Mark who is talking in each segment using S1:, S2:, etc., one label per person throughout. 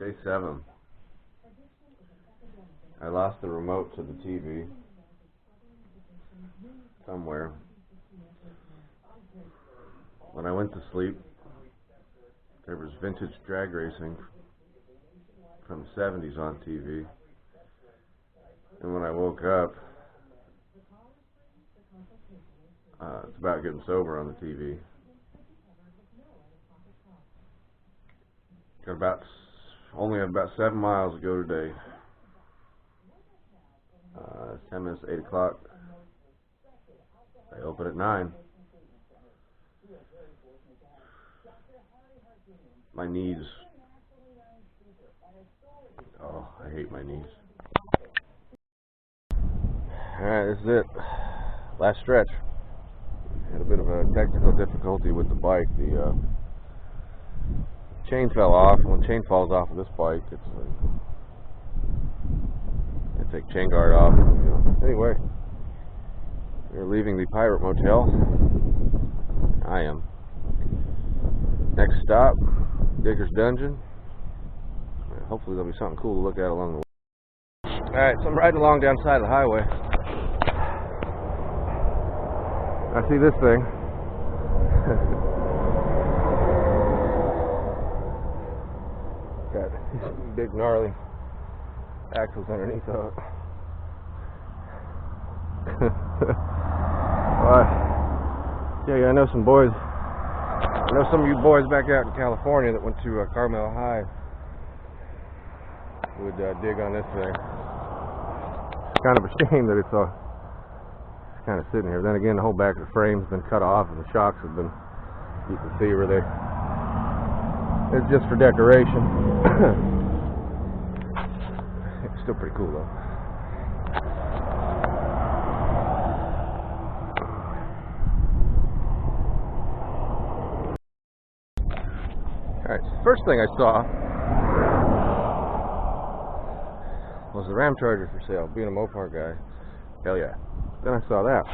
S1: Day 7. I lost the remote to the TV somewhere. When I went to sleep, there was vintage drag racing from the 70s on TV. And when I woke up, it's about getting sober on the TV. Only about 7 miles to go today. It's 10 minutes to 8 o'clock. They open at 9. My knees. Oh, I hate my knees. Alright, this is it. Last stretch. Had a bit of a technical difficulty with the bike. The chain fell off. When the chain falls off of this bike, I take chain guard off. Anyway, we're leaving the Pirate Motel. I am. Next stop, Digger's Dungeon. Hopefully there'll be something cool to look at along the way. Alright, so I'm riding along down the side of the highway. I see this thing. Got big gnarly axles underneath of it. Yeah, I know some boys. I know some of you boys back out in California that went to Carmel High would dig on this thing. It's kind of a shame that it's kind of sitting here. Then again, the whole back of the frame's been cut off and the shocks have been, you can see where it's just for decoration. It's still pretty cool though. Alright, so the first thing I saw was the Ram Charger for sale. Being a Mopar guy, hell yeah. Then I saw that.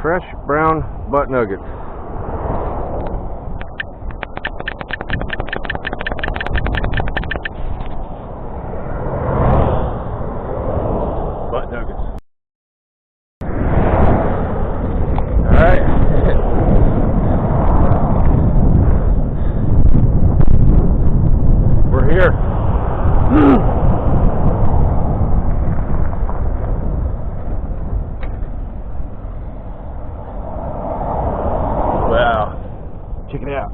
S1: Fresh brown butt nuggets. Butt nuggets. Alright. We're here. Wow. Check it out.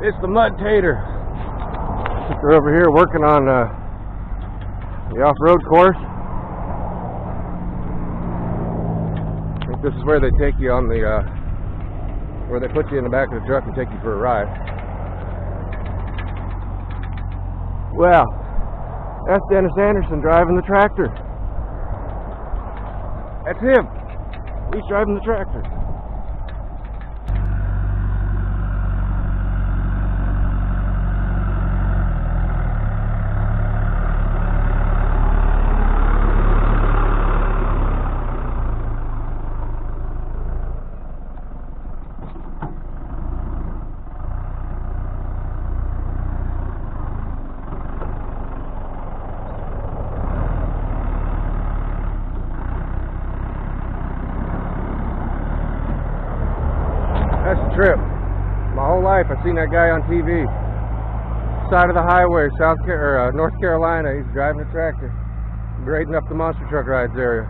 S1: It's the Mud Tater. We're over here working on the off-road course. I think this is where they take you on the where they put you in the back of the truck and take you for a ride. Well, that's Dennis Anderson driving the tractor. That's him. He's driving the tractor. That's a trip. My whole life I've seen that guy on TV. Side of the highway, North Carolina. He's driving a tractor, grading up the monster truck rides area.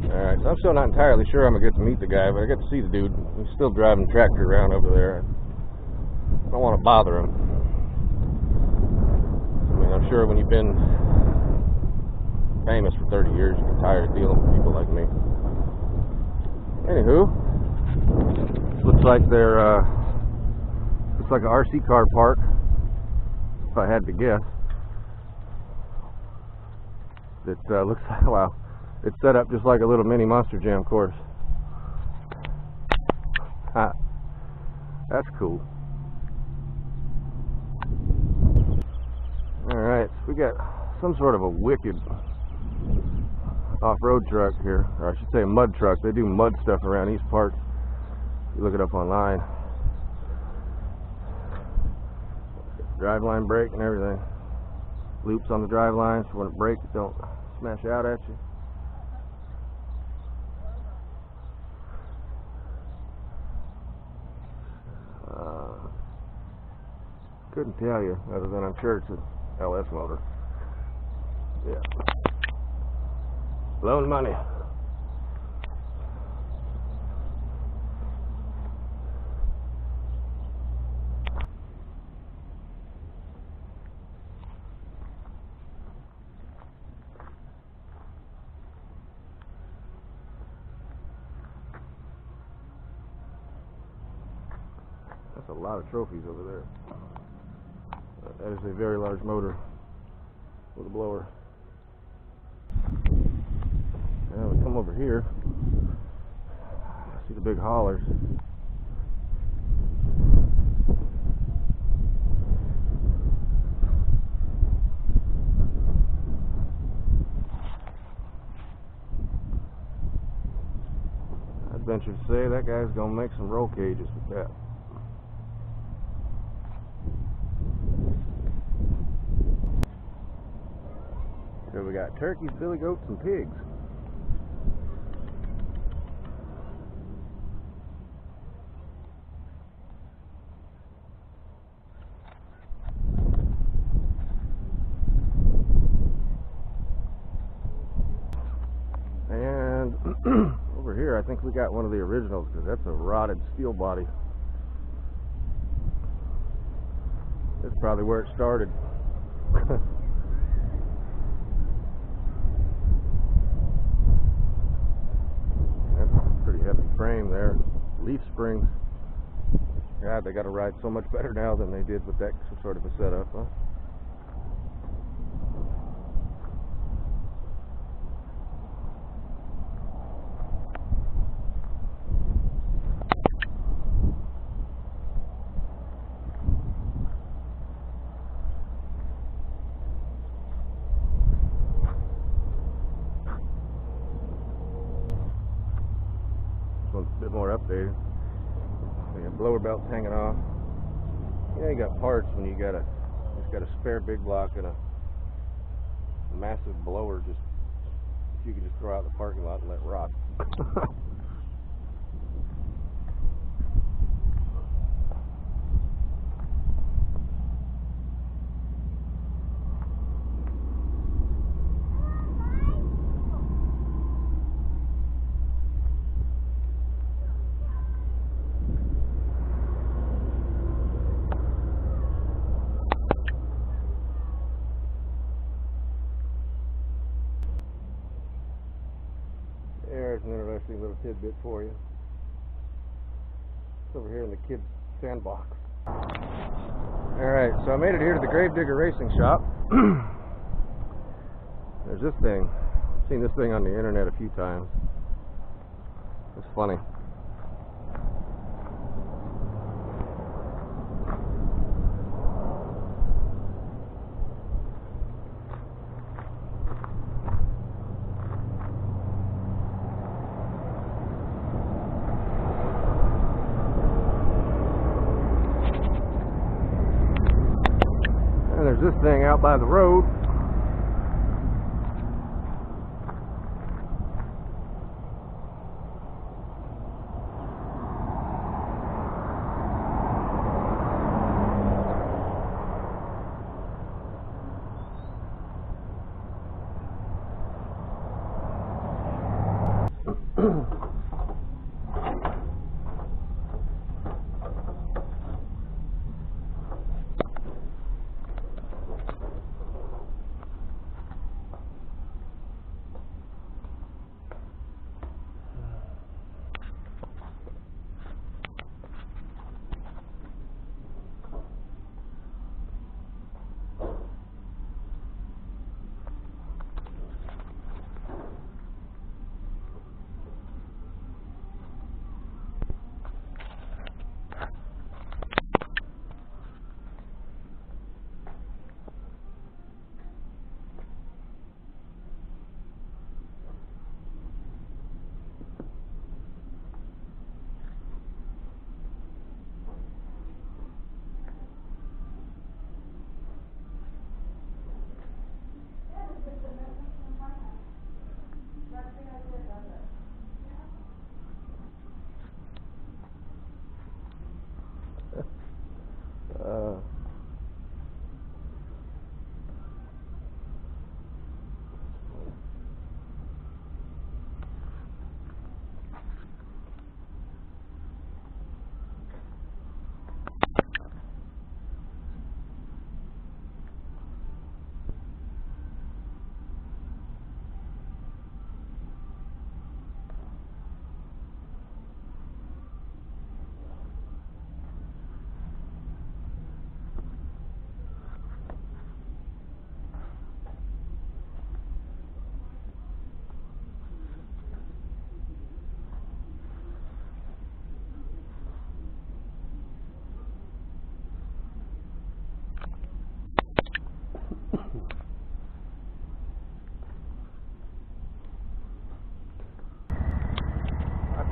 S1: Alright, so I'm still not entirely sure I'm going to get to meet the guy, but I get to see the dude. He's still driving the tractor around over there. I don't want to bother him. I mean, I'm sure when you've been famous for 30 years, you get tired of dealing with people like me. Anywho, looks like looks like an RC car park, if I had to guess. It looks like, wow, it's set up just like a little mini Monster Jam course. That's cool. Alright, so we got some sort of a wicked off-road truck here, or I should say a mud truck. They do mud stuff around these parts. You look it up online. Driveline brake and everything. Loops on the driveline so when it breaks it don't smash out at you. Couldn't tell you, other than I'm sure it's an LS motor. Yeah. Loan money. That's a lot of trophies over there. That is a very large motor with a blower. Now we come over here. See the big haulers. I'd venture to say that guy's gonna make some roll cages with that. So we got turkeys, billy goats, and pigs. And over here I think we got one of the originals, because that's a rotted steel body. That's probably where it started. Heavy frame there, leaf springs. God, they got to ride so much better now than they did with that sort of a setup, huh? One's a bit more updated. So you got blower belts hanging off. Yeah, you got parts when you just got a spare big block and a massive blower. Just you can just throw out in the parking lot and let it rot. There's an interesting little tidbit for you. It's over here in the kids' sandbox. Alright, so I made it here to the Gravedigger Racing Shop. There's this thing. I've seen this thing on the internet a few times. It's funny. There's this thing out by the road.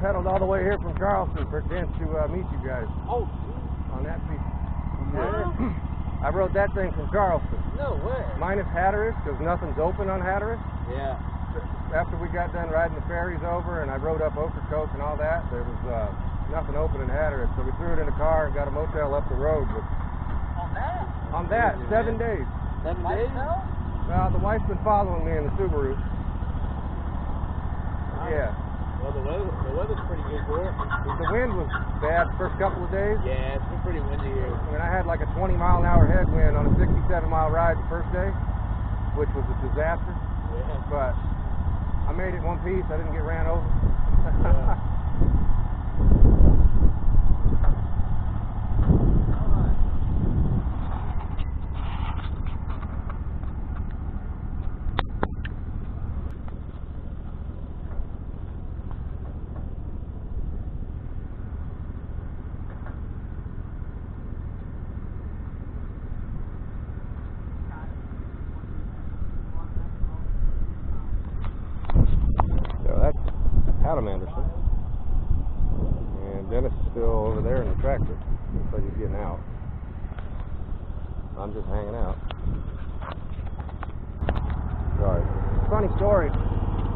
S2: pedaled all the way here from Charleston for a chance to meet you guys.
S3: Oh,
S2: on that piece.
S3: where?
S2: I rode that thing from Charleston.
S3: No way.
S2: Minus Hatteras, because nothing's open on Hatteras.
S3: Yeah.
S2: After we got done riding the ferries over and I rode up Ocracoke and all that, there was nothing open in Hatteras. So we threw it in the car and got a motel up the road. But
S3: On that?
S2: 7 days.
S3: 7 days?
S2: Well, the wife's been following me in the Subaru. Yeah.
S3: Well, the weather's pretty good for it.
S2: The wind was bad the first couple of days.
S3: Yeah, it's been pretty windy here.
S2: I mean, I had like a 20-mile-an-hour headwind on a 67-mile ride the first day, which was a disaster.
S3: Yeah.
S2: But I made it one piece. I didn't get ran over.
S3: Yeah.
S2: So that's Adam Anderson. And Dennis is still over there in the tractor. Looks like he's getting out. I'm just hanging out. Sorry. Funny story.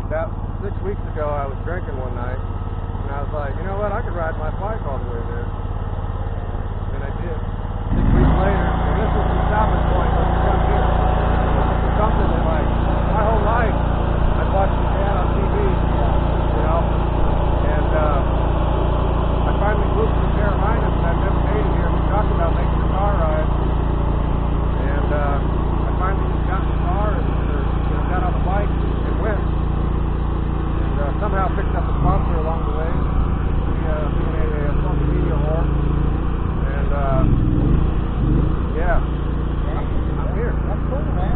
S2: About 6 weeks ago, I was drinking one night, and I was like, you know what? I could ride my bike all the way there. And I did. 6 weeks later, and this was the stopping point. Let's come here. It's something that, like, my whole life, I've watched the man on TV, you know, and I finally moved to Carolina, and I've never made it here. We talked about making a car ride, and I finally just got in the car and got on the bike and went, and somehow picked up a sponsor along the way, being a social media whore, and yeah, I'm here.
S3: That's cool, man.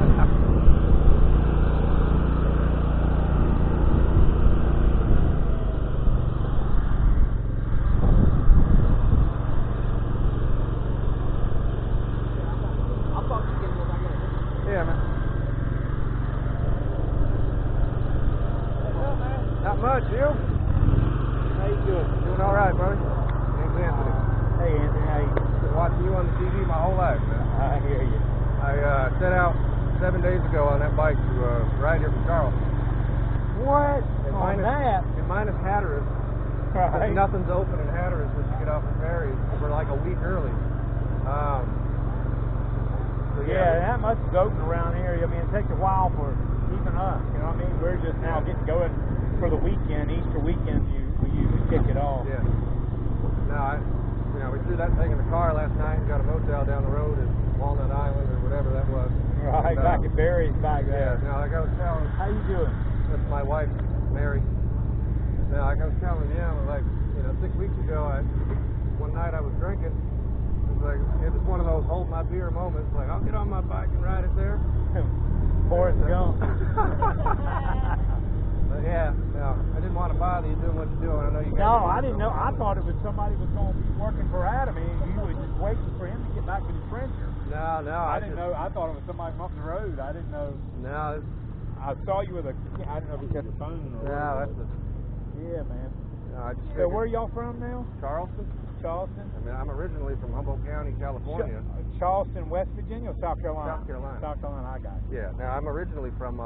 S2: Yeah, man. Not much, you?
S3: How you doing?
S2: Doing all right, brother. Name's Anthony.
S3: Hey, Anthony, how you?
S2: Been watching you on the TV my whole life, man.
S3: I hear you.
S2: I set out 7 days ago on that bike to ride here from Charleston.
S3: What?
S2: In minus Hatteras.
S3: Right.
S2: Nothing's open in Hatteras when you get off the ferry. We're like a week early. So
S3: Yeah, that much is open around here. I mean, it takes a while for even us. You know what I mean? We're just now getting going for the weekend. Easter weekend, we usually kick it off.
S2: Yeah. No, we threw that thing in the car last night and got a motel down the road in Walnut Island or whatever that was.
S3: Right,
S2: And,
S3: back at Barry's back there.
S2: Yeah. Now, like I was telling,
S3: How you doing?
S2: that's my wife, Mary. Now, like I was telling him, like 6 weeks ago, one night I was drinking. It was one of those hold my beer moments. Like, I'll get on my bike and ride it there.
S3: Forrest Gump.
S2: But yeah, no, I didn't want to bother you doing what you're doing. I know you guys.
S3: No, I didn't know. I thought it was somebody was going to be working for Adam, and you were just waiting for him to get back to the trencher.
S2: No,
S3: I didn't know. I thought it was somebody from up the road. I didn't know.
S2: No,
S3: I saw you with a. I didn't know if you had your phone or.
S2: no, that's
S3: Yeah, man.
S2: no, I just
S3: So
S2: figured
S3: where y'all from now?
S2: Charleston.
S3: Charleston.
S2: I mean, I'm originally from Humboldt County, California.
S3: Charleston, West Virginia, or South Carolina?
S2: South Carolina.
S3: South Carolina, I got it.
S2: Yeah. Now I'm originally from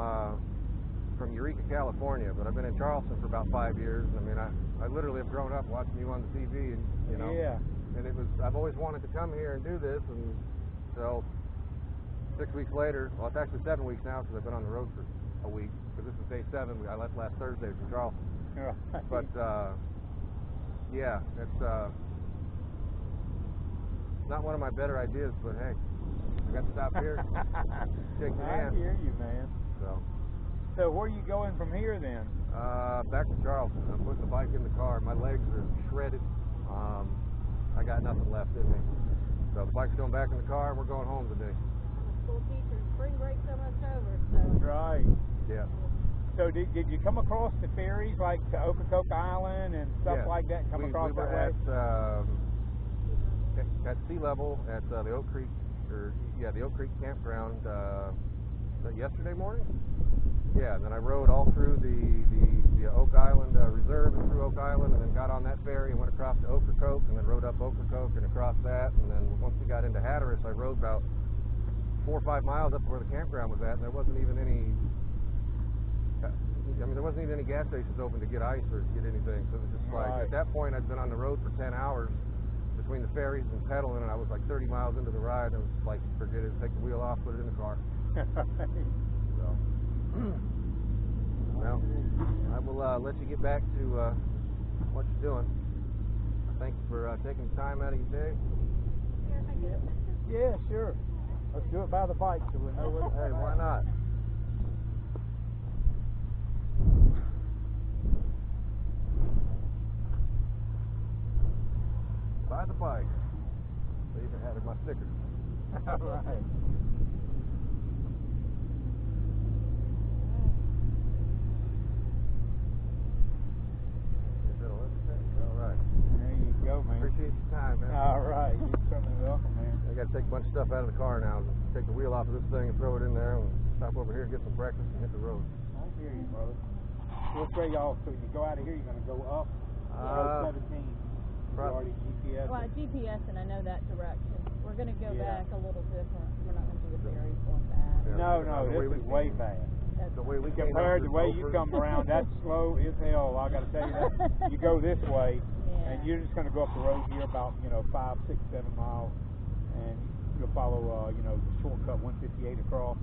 S2: Eureka, California, but I've been in Charleston for about 5 years. I mean, I literally have grown up watching you on the TV, and
S3: Yeah.
S2: And I've always wanted to come here and do this, and so 6 weeks later, well, it's actually 7 weeks now because I've been on the road for a week. Because this is day 7. I left last Thursday from Charleston.
S3: Right.
S2: But yeah, it's not one of my better ideas, but hey, I got to stop here, shake your
S3: I
S2: hand.
S3: hear you, man. So where are you going from here then?
S2: Back to Charleston. I'm putting the bike in the car. My legs are shredded. I got nothing left in me. So the bike's going back in the car. We're going home today.
S4: School teacher, spring break's almost over, so.
S3: Right.
S2: Yeah.
S3: So did you come across the ferries like to Ocracoke Island and stuff
S2: Yeah.
S3: like that? Come across
S2: we were
S3: that way?
S2: at sea level at the Oak Creek, the Oak Creek campground. Was that yesterday morning? Yeah. And then I rode all through the Oak Island Reserve and through Oak Island, and then got on that ferry and went across to Ocracoke, and then rode up Ocracoke and across that, and then once we got into Hatteras, I rode about 4 or 5 miles up to where the campground was at, and there wasn't even any. There wasn't even any gas stations open to get ice or to get anything. So it was just like, at that point, I'd been on the road for 10 hours between the ferries and pedaling, and I was like 30 miles into the ride. I was just like, forget it, take the wheel off, put it in the car. So, well, I will let you get back to what you're doing. Thank you for taking the time out of your day.
S3: Yeah, sure. Let's do it by the bike so we know what.
S2: Hey, why not? By the bike. They even had my stickers.
S3: All right.
S2: All right.
S3: There you go, man.
S2: Appreciate your time, man.
S3: All right. You're certainly welcome, man.
S2: I got to take a bunch of stuff out of the car now. Take the wheel off of this thing and throw it in there, and stop over here and get some breakfast and hit the road.
S3: I hear you, brother. Which way y'all? So when you go out of here, you're going to go up Road 17.
S2: Probably.
S3: Already GPS.
S4: Well, GPS, and I know that direction. We're going to go
S3: Yeah.
S4: back a little different. We're not going to do the ferries going back.
S2: Yeah.
S3: No, this is way fast.
S4: That's
S2: The way we came
S3: Compared to
S2: up
S3: the way
S2: this
S3: you
S2: over-
S3: come around, that's slow as hell. I got to tell you that. You go this way,
S4: Yeah.
S3: and you're just going to go up the road here about 5, 6, 7 miles, and you'll follow the shortcut 158 across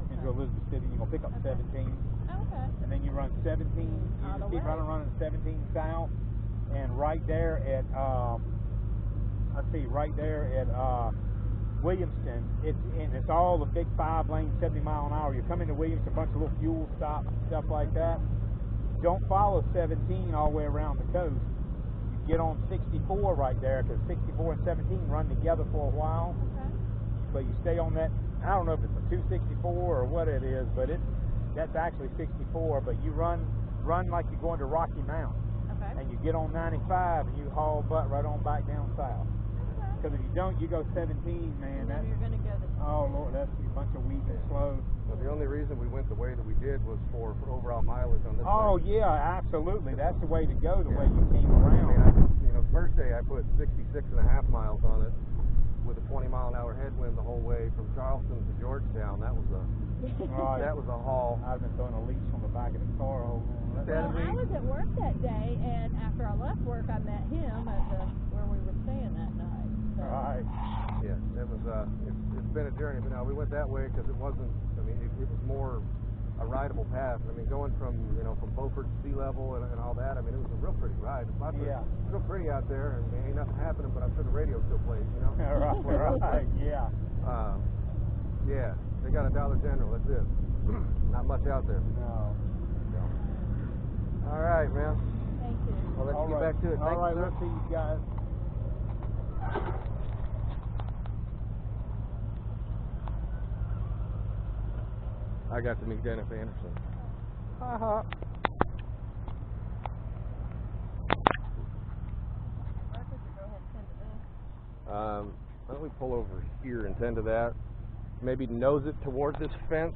S3: into Elizabeth City. You're going to pick up 17,
S4: Okay.
S3: and then you run 17. You
S4: All
S3: just
S4: the
S3: keep
S4: way.
S3: running 17 south, and right there at right there at Williamston, it's all the big 5-lane 70-mile-an-hour. You come into Williamston, a bunch of little fuel stops and stuff like that. Don't follow 17 all the way around the coast. You get on 64 right there, because 64 and 17 run together for a while.
S4: Okay.
S3: But you stay on that. I don't know if it's a 264 or what it is, but that's actually 64. But you run like you're going to Rocky Mountain,
S4: Okay.
S3: and you get on 95 and you haul butt right on back down south. Because if you don't, you go 17, man.
S4: And then you're going to go the
S3: Oh Lord, that's a bunch of weaving slow.
S2: Well, the only reason we went the way that we did was for overall mileage on this
S3: Oh
S2: thing.
S3: yeah, absolutely. That's the way to go. The way you came
S2: I mean,
S3: around.
S2: the first day I put 66.5 miles on it with a 20-mile-an-hour headwind the whole way from Charleston to Georgetown. That was a
S3: Right.
S2: that was a haul.
S3: I've been throwing a leash on the back of the car.
S4: Well, I was at work that day, and after I left work, I met him at where we were staying that night. So.
S3: Right.
S2: Yeah, it was. It's been a journey, but now we went that way because it wasn't. I mean, it was more a rideable path. I mean, going from from Beaufort to sea level and all that. I mean, it was a real pretty ride. It's real pretty out there, and ain't nothing happening. But I'm sure the radio still plays.
S3: Right. Yeah.
S2: Yeah, they got a Dollar General. That's it. Not much out there.
S3: No.
S2: All right, man.
S4: Thank you.
S2: I'll let you get back to it.
S3: All
S2: Thank
S3: right,
S2: you, sir.
S3: let's see you guys.
S2: I got to meet Dennis Anderson.
S3: Uh-huh.
S2: Why don't we pull over here and tend to that? Maybe nose it towards this fence.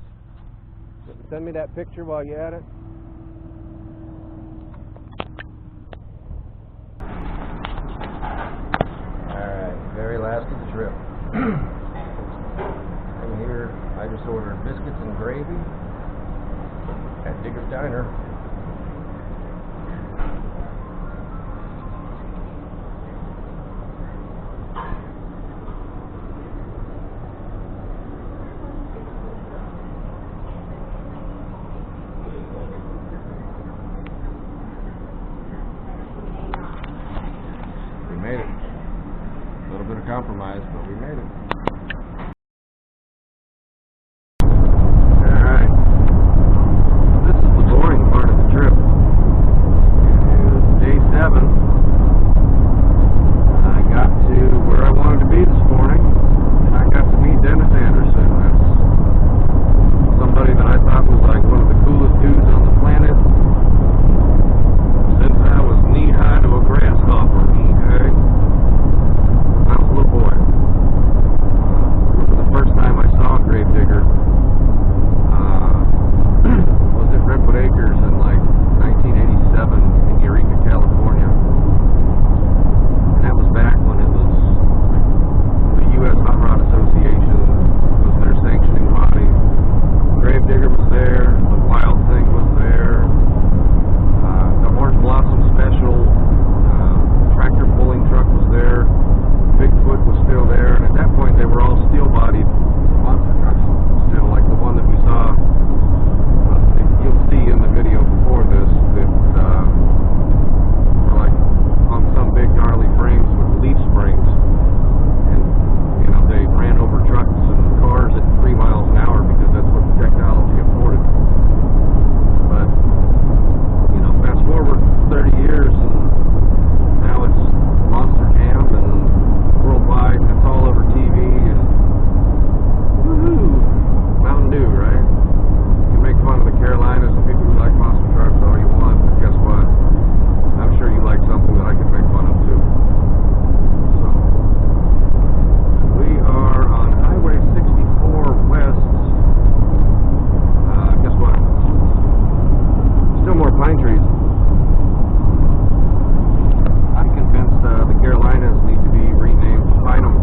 S2: Send me that picture while you're at it. Alright, very last of the trip. And here I just ordered biscuits and gravy at Digger's Diner. We made it. A little bit of compromise, but we made it. Alright. This is the boring part of the trip. Day 7. I got to where I wanted to be this morning, and I got to meet Dennis Anderson. That's somebody that I thought was like one of the coolest dudes on the planet since I was knee-high to a grasshopper. Okay? I was a little boy.
S1: pine trees. I'm convinced the Carolinas need to be renamed Pinum.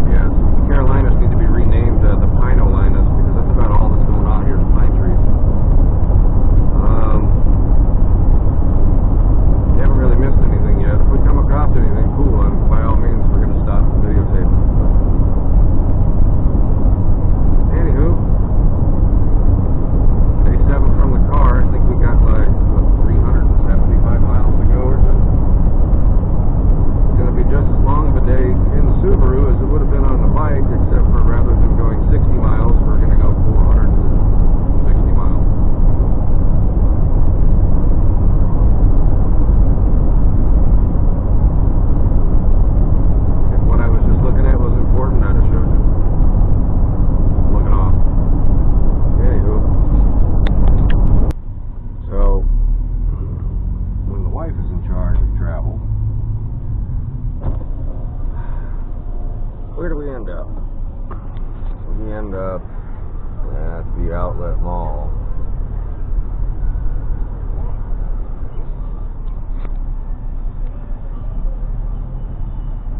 S1: Yes, the Carolinas need to be renamed the Pinolinas, because that's about all that's going on here, the pine trees. We haven't really missed anything yet. If we come across anything cool, by all means, we're going to stop and videotape it. Anywho, day 7 from the car. I think we got like, what, 375 miles to go or so. It's going to be just as long of a day in the Subaru as it would have been on the bike, except for rather than going 60 miles, we're going to go 460 miles. If what I was just looking at was important, I'd have showed you. Looking off. Anywho. So, when the wife is in charge of travel, where do we end up? We end up at the outlet mall.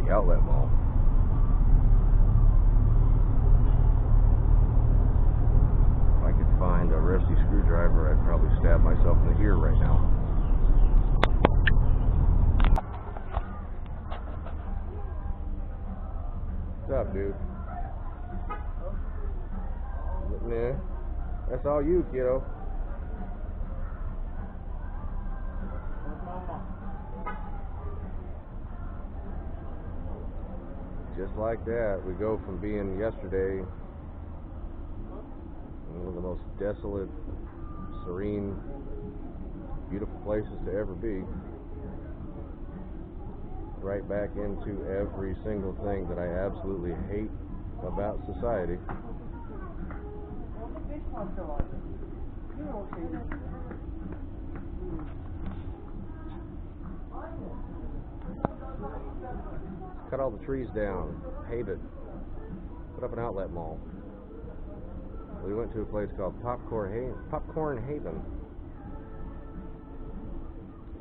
S1: The outlet mall. If I could find a rusty screwdriver, I'd probably stab myself in the ear right now. What's up, dude? Nah, that's all you, kiddo. Just like that, we go from being yesterday one of the most desolate, serene, beautiful places to ever be, right back into every single thing that I absolutely hate about society. Cut all the trees down, pave it, put up an outlet mall. We went to a place called Popcorn Haven.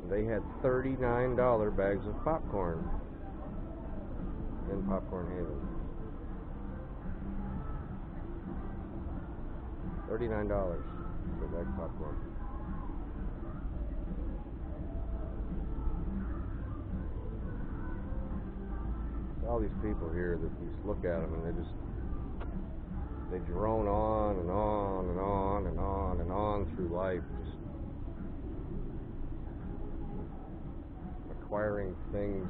S1: They had $39 bags of popcorn in Popcorn Haven. $39 for a bag of popcorn. All these people here that you just look at them and they drone on and on and on and on and on through life, just acquiring things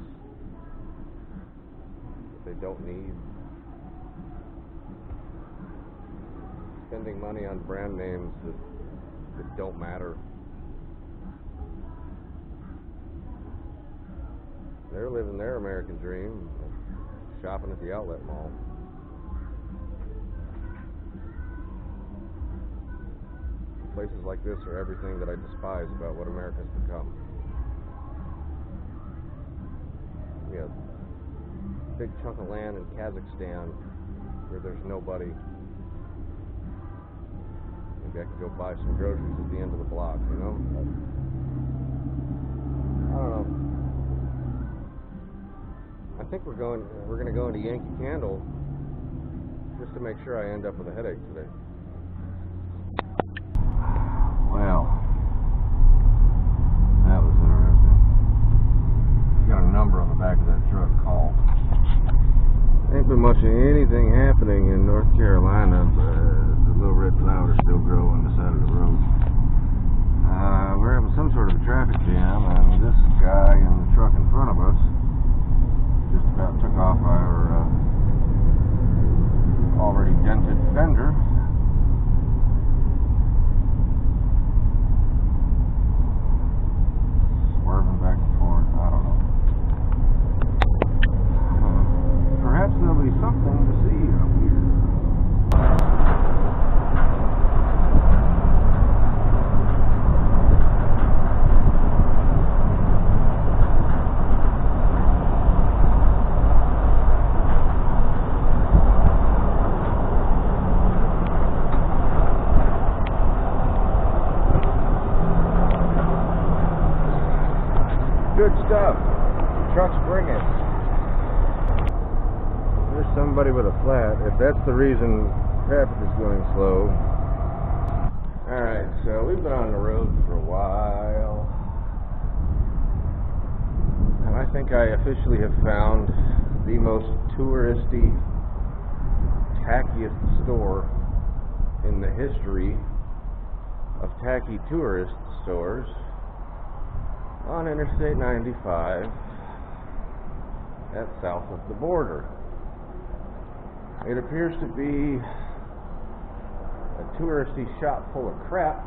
S1: that they don't need, spending money on brand names that don't matter. They're living their American dream, shopping at the outlet mall. Places like this are everything that I despise about what America's become. We have a big chunk of land in Kazakhstan where there's nobody. Maybe I could go buy some groceries at the end of the block, you know? I don't know. I think we're gonna go into Yankee Candle just to make sure I end up with a headache today. Well, that was interesting. Got a number on the back of that truck, call. Ain't been much of anything happening in North Carolina, but the little red flowers still grow on the side of the road. We're having some sort of a traffic jam, and this guy in the truck in front of us just about took off our already dented fender good stuff. Trucks bring it. There's somebody with a flat. If that's the reason traffic is going slow. Alright, so we've been on the road for a while. And I think I officially have found the most touristy, tackiest store in the history of tacky tourist stores on Interstate 95 at south of the border. It appears to be a touristy shop full of crap.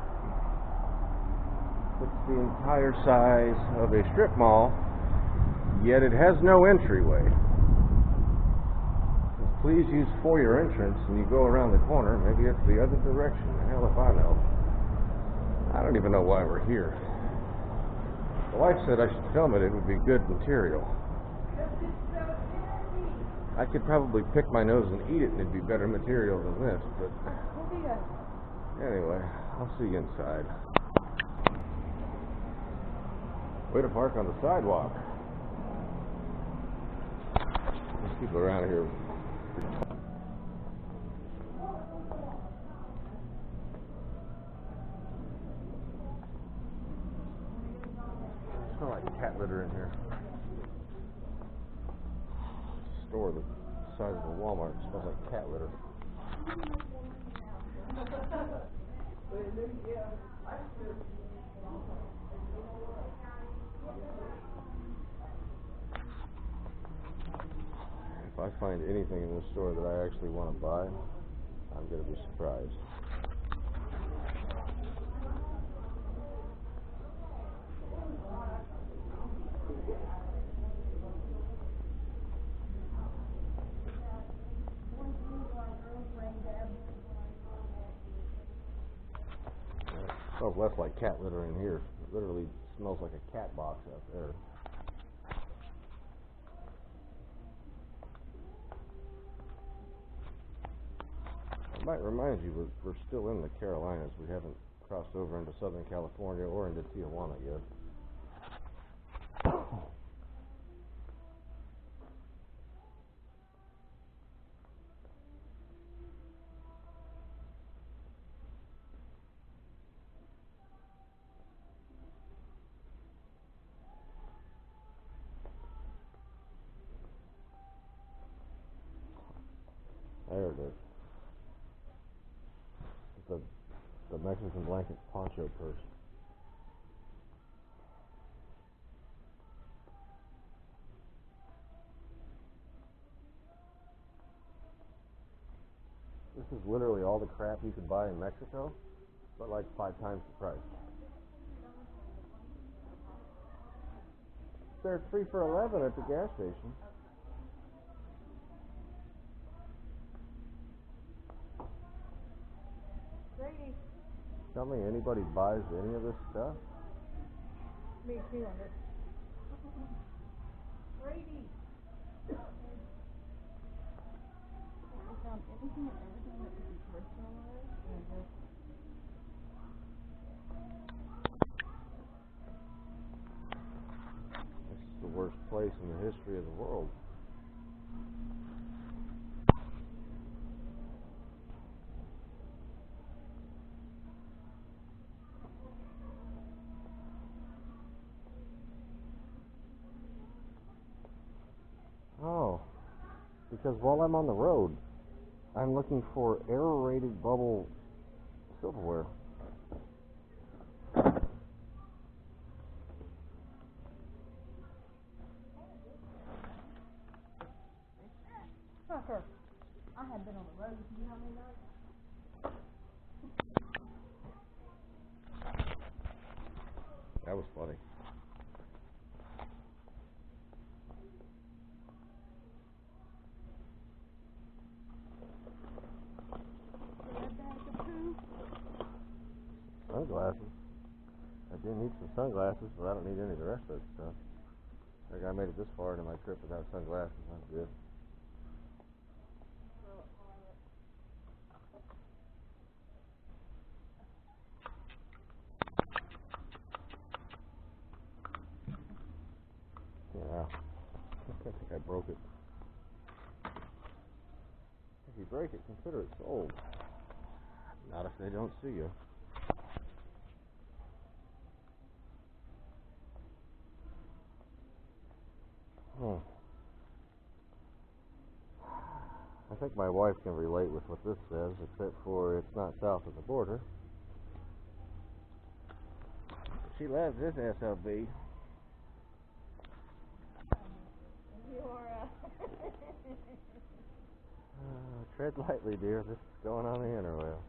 S1: It's the entire size of a strip mall, yet it has no entryway. Please use foyer entrance and you go around the corner. Maybe it's the other direction. Hell if I know. I don't even know why we're here. The wife said I should film it. It would be good material. I could probably pick my nose and eat it and it'd be better material than this, but anyway, I'll see you inside. Way to park on the sidewalk. There's people around here. It smells like cat litter in here. Store the size of a Walmart smells like cat litter. If I find anything in this store that I actually want to buy, I'm going to be surprised. It smells less like cat litter in here. It literally smells like a cat box out there. I might remind you, we're still in the Carolinas. We haven't crossed over into Southern California or into Tijuana yet. There it is. The Mexican blanket poncho purse. This is literally all the crap you could buy in Mexico, but like 5 times the price. They're 3 for $11 at the gas station.
S4: Brady.
S1: Tell me anybody buys any of this stuff?
S4: Me too on this. Brady. I found anything and everything that could be personalized and just
S1: This is the worst place in the history of the world. Oh, because while I'm on the road, I'm looking for aerated bubble silverware.
S4: Tucker. I had been on the road with you how many nights?
S1: That was funny. Sunglasses. I do need some sunglasses, but I don't need any of the rest of that stuff. I think I made it this far into my trip without sunglasses. I'm good. break it, consider it sold. Not if they don't see you. I think my wife can relate with what this says, except for it's not south of the border. She loves this SOB. Tread lightly, dear. This is going on the interrail.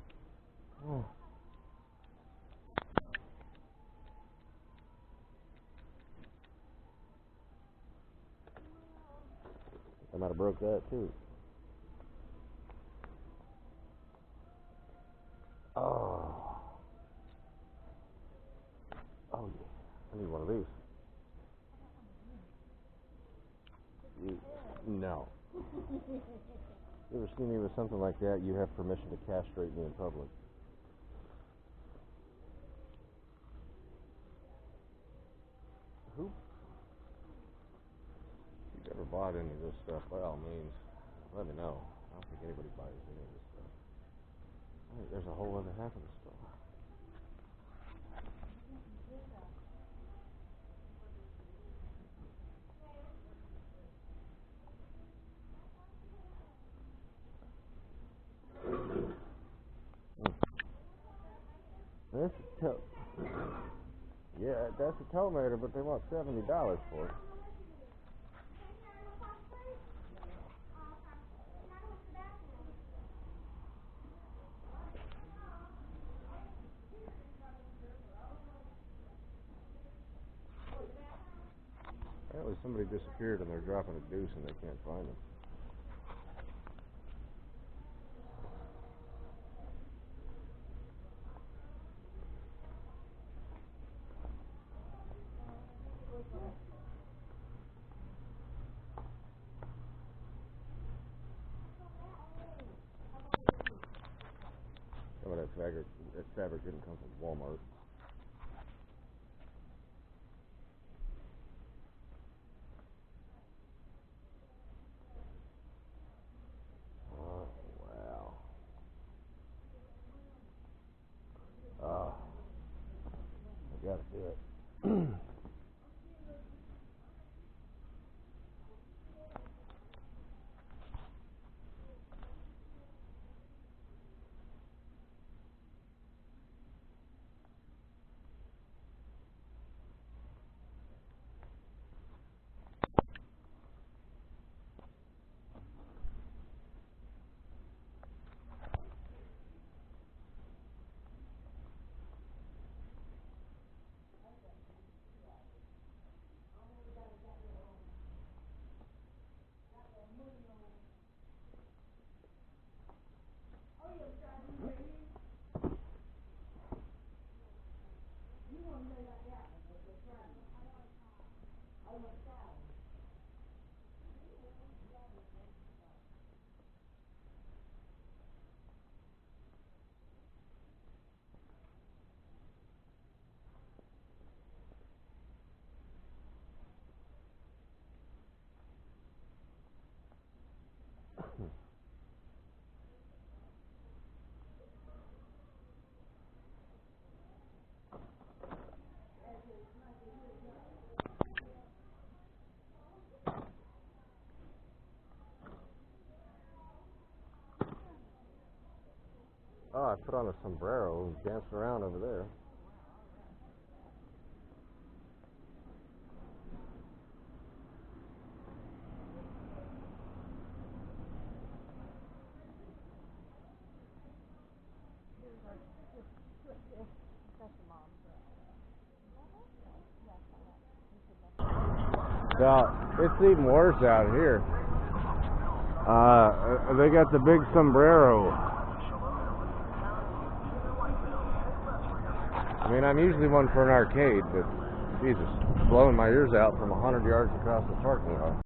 S1: I might have broke that too. Oh. Oh yeah. I need one of these. No. You ever see me with something like that? You have permission to castrate me in public. Who? If you've ever bought any of this stuff, by all means, let me know. I don't think anybody buys any of this stuff. I think there's a whole other half of the store. That's a yeah, that's a tomato, but they want $70 for it. Apparently somebody disappeared and they're dropping a deuce and they can't find them. Some of that fabric didn't come from Walmart. Wow. I gotta do it. Oh, I put on a sombrero and danced around over there. Well, it's even worse out here. They got the big sombrero. I mean, I'm usually one for an arcade, but Jesus, blowing my ears out from 100 yards across the parking lot.